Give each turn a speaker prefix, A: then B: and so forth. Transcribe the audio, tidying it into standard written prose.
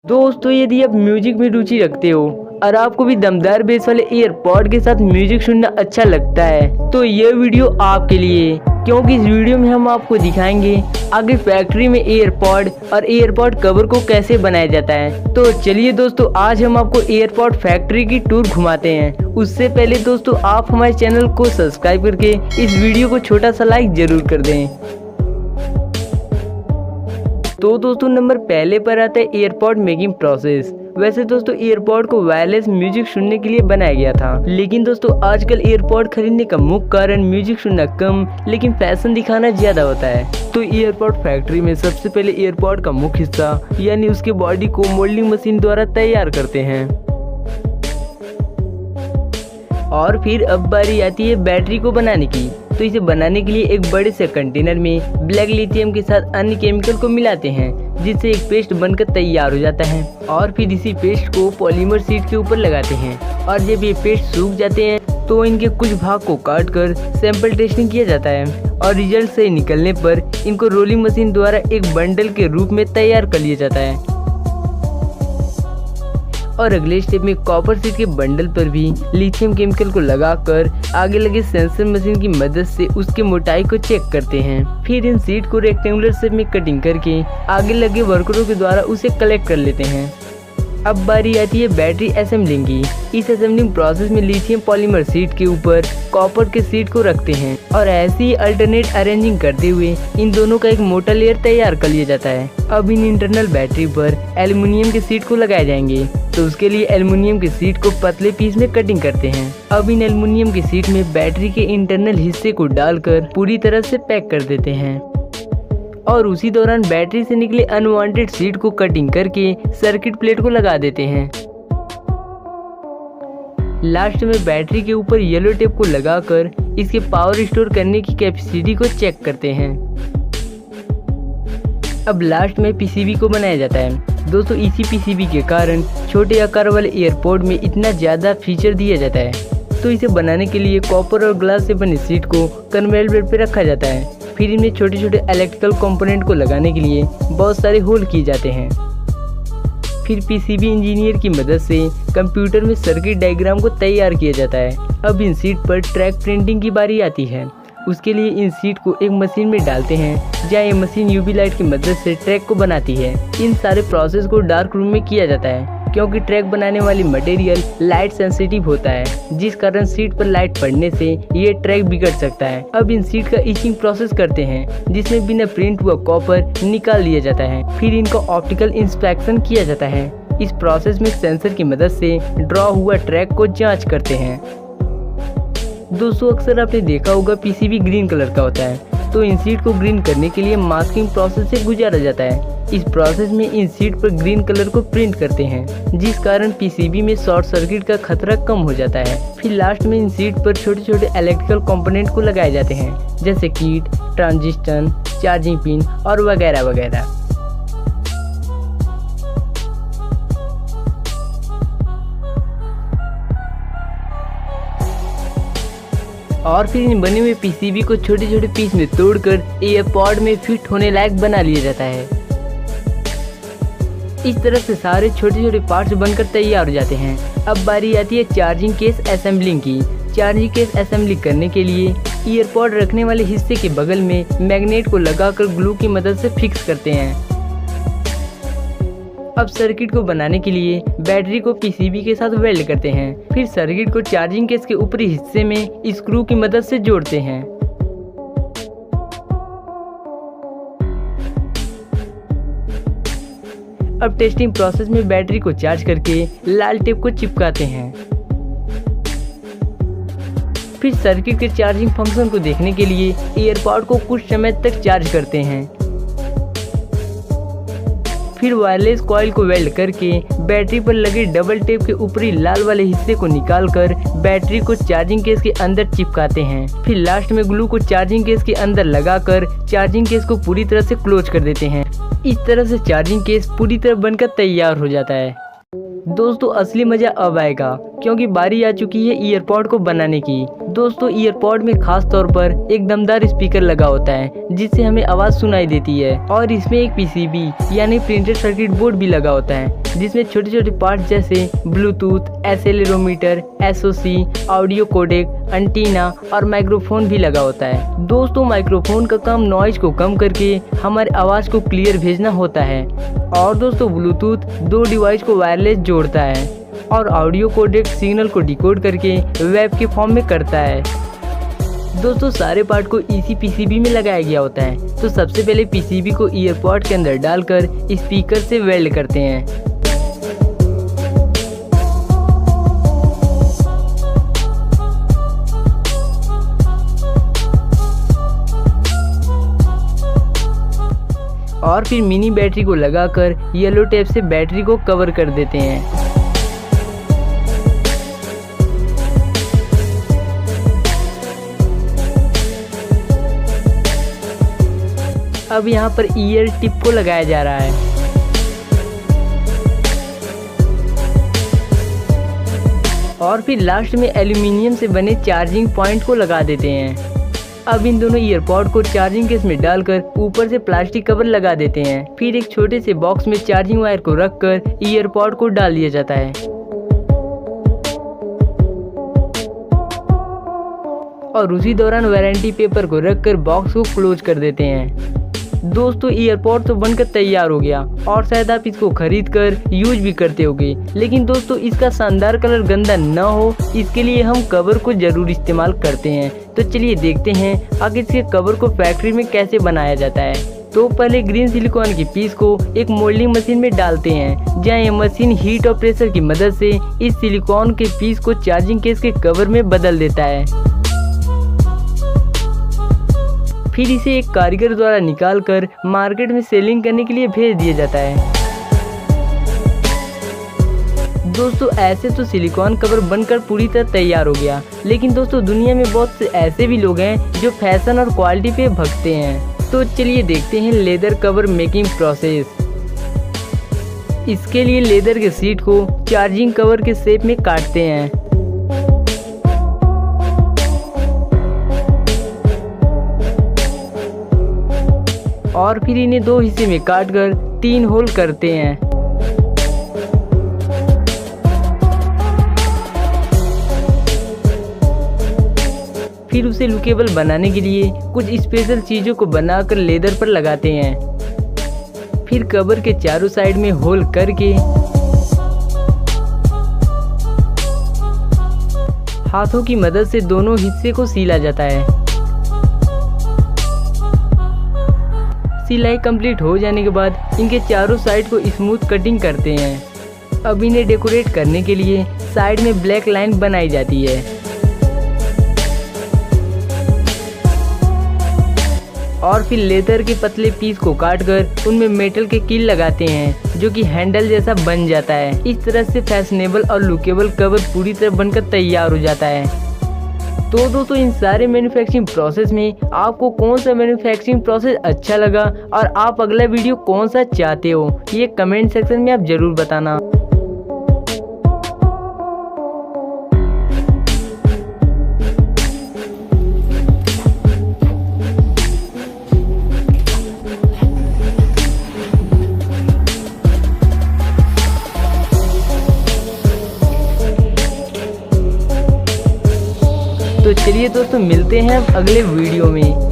A: दोस्तों यदि आप म्यूजिक में रुचि रखते हो और आपको भी दमदार बेस वाले ईयरपॉड के साथ म्यूजिक सुनना अच्छा लगता है तो ये वीडियो आपके लिए है, क्योंकि इस वीडियो में हम आपको दिखाएंगे आगे फैक्ट्री में ईयरपॉड और ईयरपॉड कवर को कैसे बनाया जाता है। तो चलिए दोस्तों, आज हम आपको ईयरपॉड फैक्ट्री की टूर घुमाते हैं। उससे पहले दोस्तों, आप हमारे चैनल को सब्सक्राइब करके इस वीडियो को छोटा सा लाइक जरूर कर दें। तो दोस्तों, नंबर पहले पर आता है ईयरपॉड मेकिंग प्रोसेस। वैसे दोस्तों, ईयरपॉड को वायरलेस म्यूजिक सुनने के लिए बनाया गया था, लेकिन दोस्तों आजकल ईयरपॉड खरीदने का मुख्य कारण म्यूजिक सुनना कम लेकिन फैशन दिखाना ज्यादा होता है। तो ईयरपॉड फैक्ट्री में सबसे पहले ईयरपॉड का मुख्य हिस्सा यानी उसके बॉडी को मोल्डिंग मशीन द्वारा तैयार करते हैं और फिर अब बारी आती है बैटरी को बनाने की। तो इसे बनाने के लिए एक बड़े से कंटेनर में ब्लैक लिथियम के साथ अन्य केमिकल को मिलाते हैं, जिससे एक पेस्ट बनकर तैयार हो जाता है और फिर इसी पेस्ट को पॉलीमर शीट के ऊपर लगाते हैं और जब ये पेस्ट सूख जाते हैं तो इनके कुछ भाग को काट कर सैंपल टेस्टिंग किया जाता है और रिजल्ट सही निकलने पर इनको रोलिंग मशीन द्वारा एक बंडल के रूप में तैयार कर लिया जाता है। और अगले स्टेप में कॉपर शीट के बंडल पर भी लिथियम केमिकल को लगाकर आगे लगे सेंसर मशीन की मदद से उसकी मोटाई को चेक करते हैं। फिर इन शीट को रेक्टेंगुलर शेप में कटिंग करके आगे लगे वर्करों के द्वारा उसे कलेक्ट कर लेते हैं। अब बारी आती है बैटरी असेंबलिंग की। इस असेंबलिंग प्रोसेस में लिथियम पॉलीमर शीट के ऊपर कॉपर के शीट को रखते हैं और ऐसे ही अल्टरनेट अरेंजिंग करते हुए इन दोनों का एक मोटा लेयर तैयार कर लिया जाता है। अब इन इंटरनल बैटरी पर एल्युमिनियम के शीट को लगाए जाएंगे, तो उसके लिए एल्युमिनियम के शीट को पतले पीस में कटिंग करते हैं। अब इन एल्युमिनियम के शीट में बैटरी के इंटरनल हिस्से को डालकर पूरी तरह से पैक कर देते हैं और उसी दौरान बैटरी से निकले अनवांटेड शीट को कटिंग करके सर्किट प्लेट को लगा देते हैं। लास्ट में बैटरी के ऊपर येलो टेप को लगाकर इसके पावर स्टोर करने की कैपेसिटी को चेक करते हैं। अब लास्ट में पीसीबी को बनाया जाता है। दोस्तों इसी पीसीबी के कारण छोटे आकार वाले ईयरपॉड में इतना ज्यादा फीचर दिया जाता है। तो इसे बनाने के लिए कॉपर और ग्लास से बनी शीट को कन्वेयर बेल्ट पर रखा जाता है। फिर इनमें छोटे छोटे इलेक्ट्रिकल कंपोनेंट को लगाने के लिए बहुत सारे होल किए जाते हैं। फिर पीसीबी इंजीनियर की मदद से कंप्यूटर में सर्किट डायग्राम को तैयार किया जाता है। अब इन शीट पर ट्रैक प्रिंटिंग की बारी आती है। उसके लिए इन शीट को एक मशीन में डालते हैं जहाँ ये मशीन यूवी लाइट की मदद से ट्रैक को बनाती है। इन सारे प्रोसेस को डार्क रूम में किया जाता है क्योंकि ट्रैक बनाने वाली मटेरियल लाइट सेंसिटिव होता है, जिस कारण शीट पर लाइट पड़ने से ये ट्रैक बिगड़ सकता है। अब इन शीट का इचिंग प्रोसेस करते हैं जिसमें बिना प्रिंट हुआ कॉपर निकाल लिया जाता है। फिर इनका ऑप्टिकल इंस्पेक्शन किया जाता है। इस प्रोसेस में सेंसर की मदद से ड्रॉ हुआ ट्रैक को जांच करते हैं। दोस्तों अक्सर आपने देखा होगा पीसीबी ग्रीन कलर का होता है, तो इन शीट को ग्रीन करने के लिए मास्किंग प्रोसेस से गुजारा जाता है। इस प्रोसेस में इन शीट पर ग्रीन कलर को प्रिंट करते हैं, जिस कारण पीसीबी में शॉर्ट सर्किट का खतरा कम हो जाता है। फिर लास्ट में इन शीट पर छोटे छोटे इलेक्ट्रिकल कंपोनेंट को लगाए जाते हैं, जैसे कीट, ट्रांजिस्टर, चार्जिंग पिन और वगैरह वगैरह। और फिर इन बने हुए पीसीबी को छोटे छोटे पीस में तोड़कर ईयरपॉड में फिट होने लायक बना लिया जाता है। इस तरह से सारे छोटे छोटे पार्ट्स बनकर तैयार हो जाते हैं। अब बारी आती है चार्जिंग केस असेंबलिंग की। चार्जिंग केस असेंबली करने के लिए ईयरपॉड रखने वाले हिस्से के बगल में मैग्नेट को लगाकर ग्लू की मदद से फिक्स करते हैं। अब सर्किट को बनाने के लिए बैटरी को पीसीबी के साथ वेल्ड करते हैं। फिर सर्किट को चार्जिंग केस के ऊपरी हिस्से में स्क्रू की मदद से जोड़ते हैं। अब टेस्टिंग प्रोसेस में बैटरी को चार्ज करके लाल टेप को चिपकाते हैं। फिर सर्किट के चार्जिंग फंक्शन को देखने के लिए ईयरपॉड को कुछ समय तक चार्ज करते हैं। फिर वायरलेस कॉइल को वेल्ड करके बैटरी पर लगे डबल टेप के ऊपरी लाल वाले हिस्से को निकालकर बैटरी को चार्जिंग केस के अंदर चिपकाते हैं। फिर लास्ट में ग्लू को चार्जिंग केस के अंदर लगाकर चार्जिंग केस को पूरी तरह से क्लोज कर देते हैं। इस तरह से चार्जिंग केस पूरी तरह बनकर तैयार हो जाता है। दोस्तों असली मजा अब आएगा क्योंकि बारी आ चुकी है ईयरपॉड को बनाने की। दोस्तों ईयरपॉड में खास तौर पर एक दमदार स्पीकर लगा होता है जिससे हमें आवाज सुनाई देती है और इसमें एक पीसीबी यानी प्रिंटेड सर्किट बोर्ड भी लगा होता है जिसमें छोटे छोटे पार्ट जैसे bluetooth, accelerometer, SOC, audio codec, antenna और माइक्रोफोन भी लगा होता है। दोस्तों माइक्रोफोन का काम नॉइज को कम करके हमारे आवाज को क्लियर भेजना होता है और दोस्तों ब्लूटूथ दो डिवाइस को वायरलेस जोड़ता है और ऑडियो कोडेक सिग्नल को डिकोड करके वेब के फॉर्म में करता है। दोस्तों सारे पार्ट को इसी पीसीबी में लगाया गया होता है। तो सबसे पहले पीसीबी को ईयरपॉड के अंदर डालकर स्पीकर से वेल्ड करते हैं। और फिर मिनी बैटरी को लगाकर येलो टेप से बैटरी को कवर कर देते हैं। अब यहाँ पर ईयर टिप को लगाया जा रहा है। और फिर लास्ट में एल्यूमिनियम से बने चार्जिंग पॉइंट को लगा देते हैं। अब इन दोनों ईयरपॉड को चार्जिंग केस में डालकर ऊपर से प्लास्टिक कवर लगा देते हैं। फिर एक छोटे से बॉक्स में चार्जिंग वायर को रखकर ईयरपॉड को डाल दिया जाता है और उसी दौरान वारंटी पेपर को रखकर बॉक्स को क्लोज कर देते हैं। दोस्तों ईयरपॉड तो बनकर तैयार हो गया और शायद आप इसको खरीद कर यूज भी करते होगे, लेकिन दोस्तों इसका शानदार कलर गंदा न हो इसके लिए हम कवर को जरूर इस्तेमाल करते हैं। तो चलिए देखते हैं आगे इसके कवर को फैक्ट्री में कैसे बनाया जाता है। तो पहले ग्रीन सिलिकॉन की पीस को एक मोल्डिंग मशीन में डालते हैं जहाँ ये मशीन हीट और प्रेशर की मदद से इस सिलिकॉन के पीस को चार्जिंग केस के कवर में बदल देता है। फिर इसे एक कारीगर द्वारा निकालकर मार्केट में सेलिंग करने के लिए भेज दिया जाता है। दोस्तों ऐसे तो सिलिकॉन कवर बनकर पूरी तरह तैयार हो गया, लेकिन दोस्तों दुनिया में बहुत से ऐसे भी लोग हैं जो फैशन और क्वालिटी पे भगते हैं। तो चलिए देखते हैं लेदर कवर मेकिंग प्रोसेस। इसके लिए लेदर के शीट को चार्जिंग कवर के शेप में काटते हैं। और फिर इन्हें दो हिस्से में काटकर 3 होल करते हैं। फिर उसे लुकेबल बनाने के लिए कुछ स्पेशल चीजों को बनाकर लेदर पर लगाते हैं। फिर कवर के चारों साइड में होल करके हाथों की मदद से दोनों हिस्से को सीला जाता है। सिलाई कंप्लीट हो जाने के बाद इनके चारों साइड को स्मूथ कटिंग करते हैं। अब इन्हें डेकोरेट करने के लिए साइड में ब्लैक लाइन बनाई जाती है और फिर लेदर के पतले पीस को काटकर उनमें मेटल के कील लगाते हैं जो कि हैंडल जैसा बन जाता है। इस तरह से फैशनेबल और लुकेबल कवर पूरी तरह बनकर तैयार हो जाता है। तो दोस्तों इन सारे मैन्युफैक्चरिंग प्रोसेस में आपको कौन सा मैन्युफैक्चरिंग प्रोसेस अच्छा लगा और आप अगला वीडियो कौन सा चाहते हो ये कमेंट सेक्शन में आप जरूर बताना। तो चलिए दोस्तों मिलते हैं अगले वीडियो में।